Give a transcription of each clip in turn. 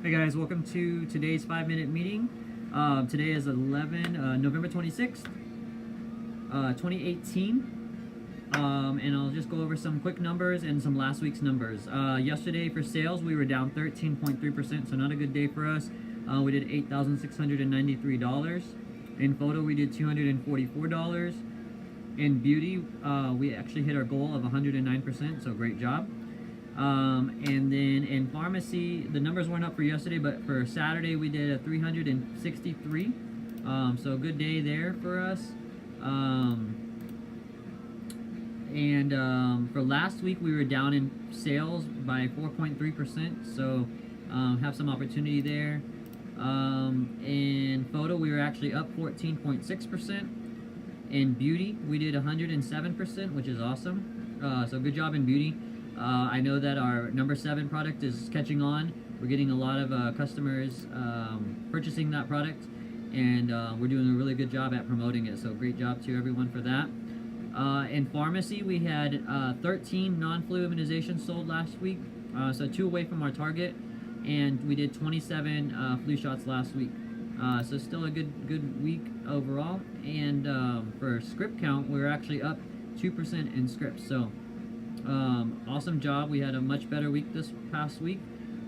Hey guys, welcome to today's 5-minute meeting. Today is November 26th, 2018. And I'll just go over some quick numbers and some last week's numbers. Yesterday for sales, we were down 13.3%, so not a good day for us. We did $8,693. In photo, we did $244. In beauty, we actually hit our goal of 109%, so great job. And then in pharmacy, the numbers weren't up for yesterday, but for Saturday we did a 363. So a good day there for us. For last week we were down in sales by 4.3%, so have some opportunity there. In photo we were actually up 14.6%. In beauty we did 107%, which is awesome. So good job in beauty. I know that our number 7 product is catching on. We're getting a lot of customers purchasing that product, and we're doing a really good job at promoting it, so great job to everyone for that. In pharmacy, we had 13 non-flu immunizations sold last week, so 2 away from our target, and we did 27 flu shots last week. So still a good week overall. And for script count, we were actually up 2% in scripts, so awesome job. We had a much better week this past week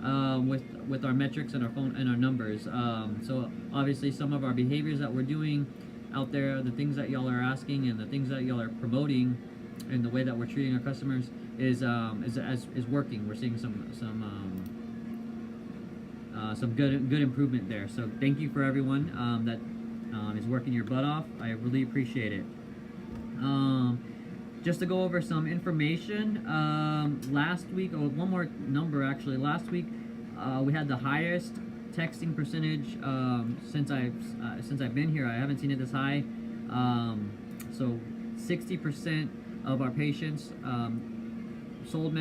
with our metrics and our phone and our numbers. So obviously some of our behaviors that we're doing out there, the things that y'all are asking and the things that y'all are promoting and the way that we're treating our customers is working. We're seeing some good improvement there. So thank you for everyone that is working your butt off. I really appreciate it. Just to go over some information, last week, or one more number actually, last week we had the highest texting percentage since I've been here. I haven't seen it this high. So 60% of our patients sold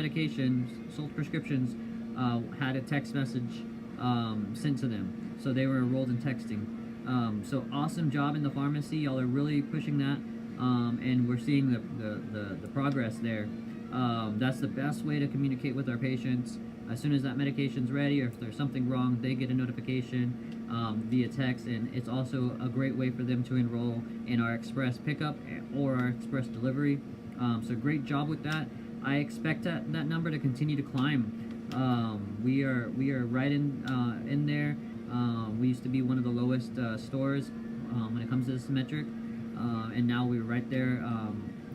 prescriptions had a text message sent to them, so they were enrolled in texting. So awesome job in the pharmacy. Y'all are really pushing that. And we're seeing the progress there. That's the best way to communicate with our patients. As soon as that medication's ready, or if there's something wrong, they get a notification via text, and it's also a great way for them to enroll in our express pickup or our express delivery. So great job with that. I expect that number to continue to climb. We are right in there. We used to be one of the lowest stores when it comes to this metric. And now we're right there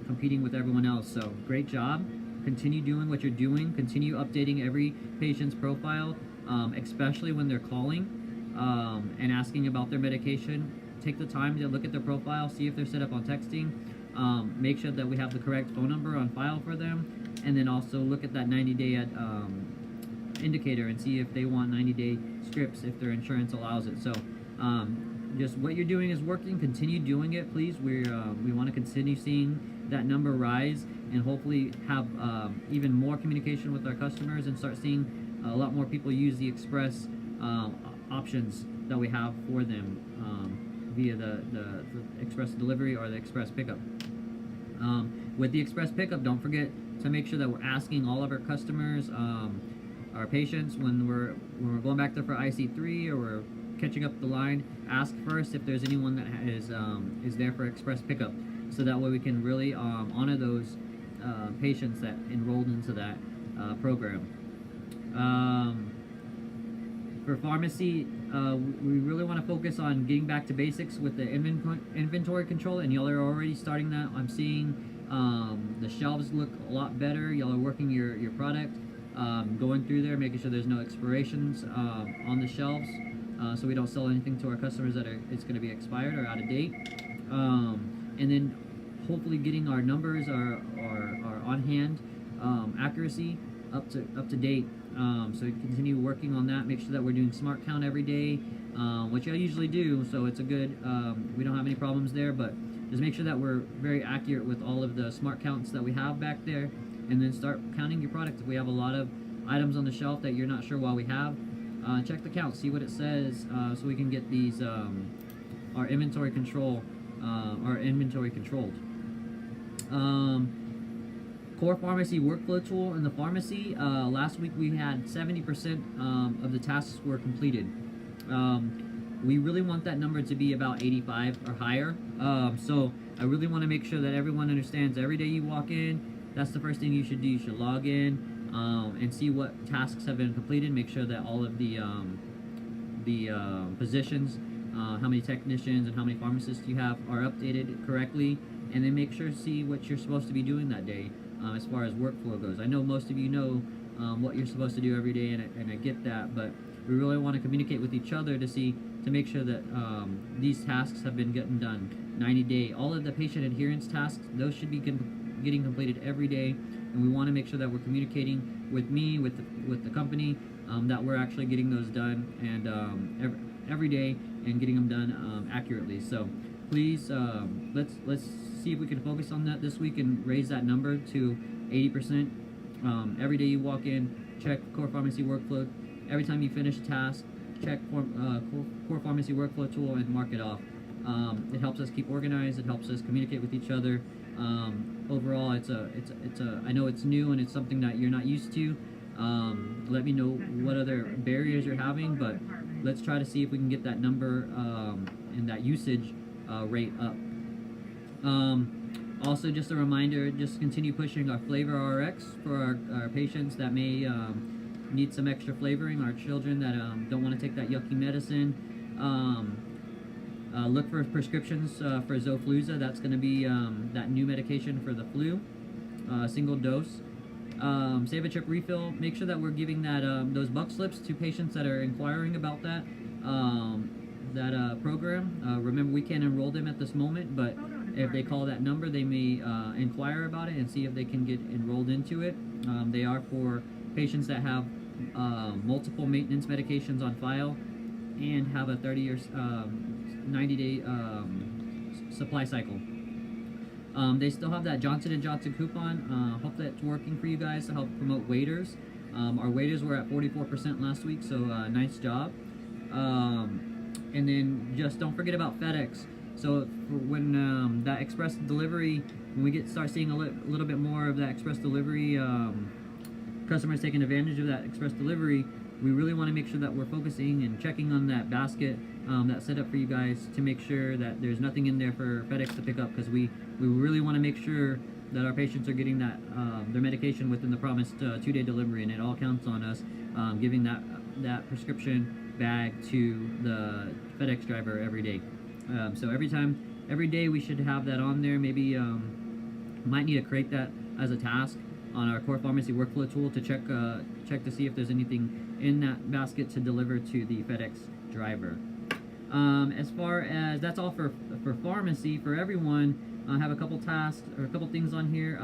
competing with everyone else. So great job. Continue doing what you're doing. Continue updating every patient's profile, especially when they're calling and asking about their medication. Take the time to look at their profile, see if they're set up on texting. Make sure that we have the correct phone number on file for them, and then also look at that 90-day indicator and see if they want 90-day scripts if their insurance allows it. So just what you're doing is working. Continue doing it, please. We want to continue seeing that number rise, and hopefully have even more communication with our customers, and start seeing a lot more people use the express options that we have for them via the express delivery or the express pickup. With the express pickup, don't forget to make sure that we're asking all of our customers, our patients, when we're going back there for IC3 or we're catching up the line, ask first if there's anyone that is there for express pickup, so that way we can really honor those patients that enrolled into that program. For pharmacy, we really want to focus on getting back to basics with the inventory control, and y'all are already starting that. I'm seeing the shelves look a lot better. Y'all are working your product, going through there, making sure there's no expirations on the shelves, so we don't sell anything to our customers that it's going to be expired or out of date. And then hopefully getting our numbers, our on hand accuracy up to date. So continue working on that. Make sure that we're doing smart count every day, which I usually do, so it's a good, we don't have any problems there, but just make sure that we're very accurate with all of the smart counts that we have back there, and then start counting your product. If we have a lot of items on the shelf that you're not sure why we have, check the count, see what it says, so we can get these our inventory control, our inventory controlled. Core Pharmacy Workflow Tool in the pharmacy. Last week we had 70% of the tasks were completed. We really want that number to be about 85 or higher. So I really want to make sure that everyone understands every day you walk in, that's the first thing you should do. You should log in and see what tasks have been completed. Make sure that all of the positions, how many technicians and how many pharmacists you have are updated correctly, and then make sure to see what you're supposed to be doing that day as far as workflow goes. I know most of you know what you're supposed to do every day, and I get that, but we really want to communicate with each other to make sure that these tasks have been getting done. 90-day, all of the patient adherence tasks, those should be getting completed every day, and we want to make sure that we're communicating with me, with the company, that we're actually getting those done and every day and getting them done accurately. So please, let's see if we can focus on that this week and raise that number to 80%. Every day you walk in, check Core Pharmacy Workflow. Every time you finish a task, check Core Pharmacy Workflow Tool and mark it off. It helps us keep organized. It helps us communicate with each other. Overall, it's a. I know it's new and it's something that you're not used to. Let me know what other barriers you're having, but let's try to see if we can get that number and that usage rate up. Also, just a reminder, just continue pushing our Flavor RX for our patients that may need some extra flavoring, our children that don't want to take that yucky medicine. Look for prescriptions for Xofluza. That's going to be that new medication for the flu, single dose. Save a Trip refill. Make sure that we're giving that those buck slips to patients that are inquiring about that program. Remember, we can't enroll them at this moment, but if they call that number, they may inquire about it and see if they can get enrolled into it. They are for patients that have multiple maintenance medications on file and have a 30 or 90-day supply cycle. They still have that Johnson & Johnson coupon. Hope that's working for you guys to help promote waiters. Our waiters were at 44% last week, so nice job. And then just don't forget about FedEx. So when that express delivery, when we start seeing a little bit more of that express delivery, customers taking advantage of that express delivery, we really want to make sure that we're focusing and checking on that basket that's set up for you guys to make sure that there's nothing in there for FedEx to pick up, because we really want to make sure that our patients are getting that their medication within the promised 2-day delivery, and it all counts on us giving that prescription bag to the FedEx driver every day. So every day we should have that on there. Maybe might need to create that as a task on our Core Pharmacy Workflow Tool to check to see if there's anything in that basket to deliver to the FedEx driver. As far as that's all for pharmacy. For everyone, I have a couple tasks or a couple things on here.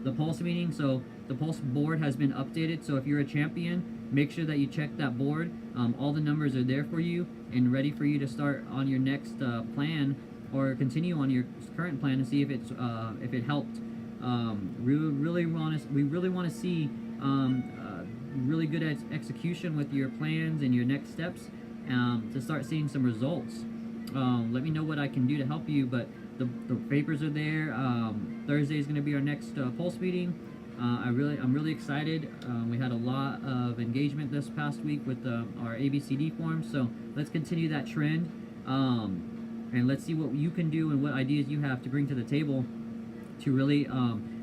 The Pulse meeting. So the Pulse board has been updated. So if you're a champion, make sure that you check that board. All the numbers are there for you and ready for you to start on your next plan or continue on your current plan to see if it helped. We really want to see really good execution with your plans and your next steps to start seeing some results. Let me know what I can do to help you, but the papers are there. Thursday is going to be our next Pulse meeting. I'm really excited. We had a lot of engagement this past week with our ABCD forms, so let's continue that trend, and let's see what you can do and what ideas you have to bring to the table to really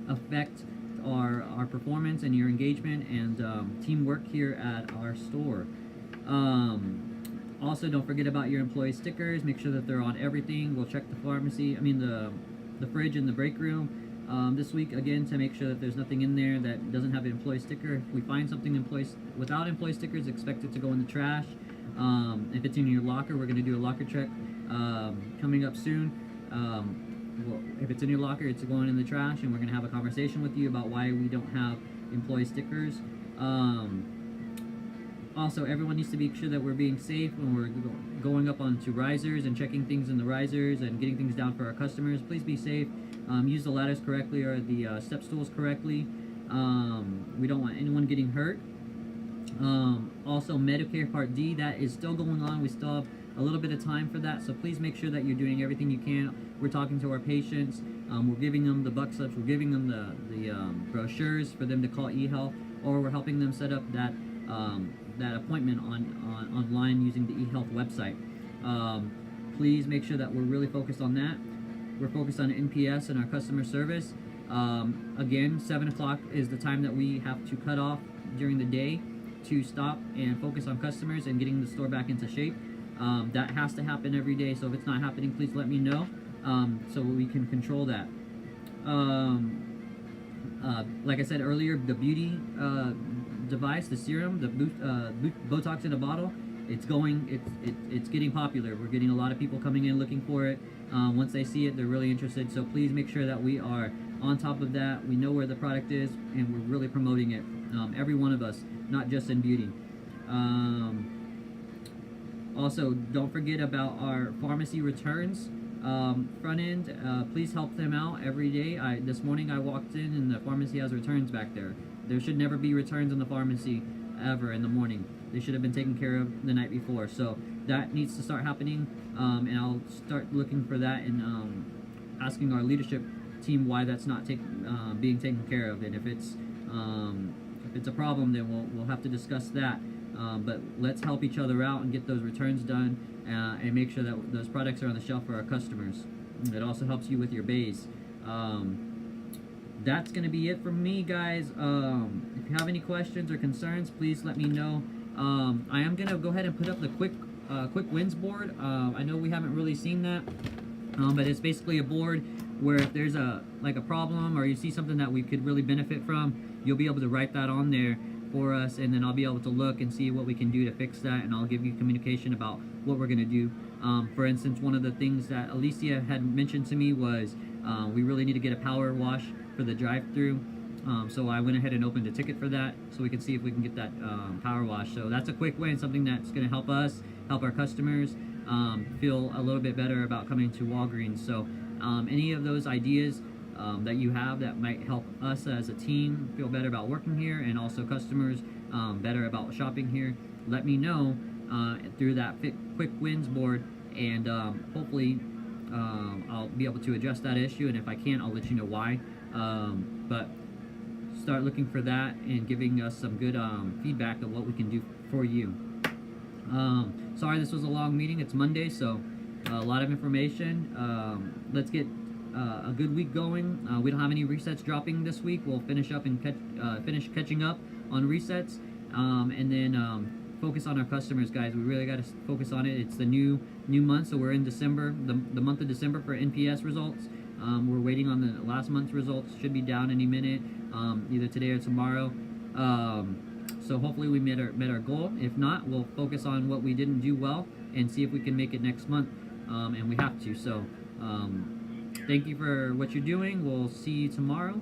affect our performance and your engagement and teamwork here at our store. Also, don't forget about your employee stickers. Make sure that they're on everything. We'll check the the fridge in the break room this week again to make sure that there's nothing in there that doesn't have an employee sticker. If we find something without employee stickers, expect it to go in the trash. If it's in your locker, we're going to do a locker check coming up soon. Well, if it's in your locker, it's going in the trash, and we're going to have a conversation with you about why we don't have employee stickers. Also, everyone needs to be sure that we're being safe when we're going up onto risers and checking things in the risers and getting things down for our customers. Please be safe. Use the ladders correctly or the step stools correctly. We don't want anyone getting hurt. Also, Medicare Part D, that is still going on. We still have a little bit of time for that, so please make sure that you're doing everything you can. We're talking to our patients We're giving them the buck slips, we're giving them the brochures for them to call eHealth, or we're helping them set up that appointment online using the eHealth website. Please make sure that we're really focused on that. We're focused on NPS and our customer service. Again, 7 o'clock is the time that we have to cut off during the day to stop and focus on customers and getting the store back into shape. That has to happen every day, so if it's not happening, please let me know so we can control that. Like I said earlier, the beauty device, the serum, the Botox in a bottle, it's getting popular. We're getting a lot of people coming in looking for it. Once they see it, they're really interested. So please make sure that we are on top of that. We know where the product is, and we're really promoting it. Every one of us, not just in beauty. Also, don't forget about our pharmacy returns front end. Please help them out every day. This morning I walked in and the pharmacy has returns back there. There should never be returns in the pharmacy ever in the morning. They should have been taken care of the night before. So that needs to start happening, and I'll start looking for that and asking our leadership team why that's not being taken care of. And if it's a problem, then we'll have to discuss that. But let's help each other out and get those returns done and make sure that those products are on the shelf for our customers. It also helps you with your bays. That's going to be it from me, guys. If you have any questions or concerns, please let me know. I am going to go ahead and put up the quick wins board. I know we haven't really seen that, but it's basically a board where if there's a problem or you see something that we could really benefit from, you'll be able to write that on there for us, and then I'll be able to look and see what we can do to fix that, and I'll give you communication about what we're going to do. For instance, one of the things that Alicia had mentioned to me was we really need to get a power wash for the drive-through. So I went ahead and opened a ticket for that so we can see if we can get that power wash. So that's a quick win, something that's going to help us, help our customers feel a little bit better about coming to Walgreens. So any of those ideas that you have that might help us as a team feel better about working here, and also customers better about shopping here, let me know through that quick wins board, and hopefully I'll be able to address that issue, and if I can't, I'll let you know why. But start looking for that and giving us some good feedback of what we can do for you. Sorry this was a long meeting. It's Monday, so a lot of information. Let's get a good week going. We don't have any resets dropping this week. We'll finish up and finish catching up on resets, and then focus on our customers, guys. We really got to focus on it. It's the new month, so we're in December, the month of December for NPS results. We're waiting on the last month's results. Should be down any minute, either today or tomorrow. So hopefully we met our goal. If not, we'll focus on what we didn't do well and see if we can make it next month, and we have to. So thank you for what you're doing. We'll see you tomorrow.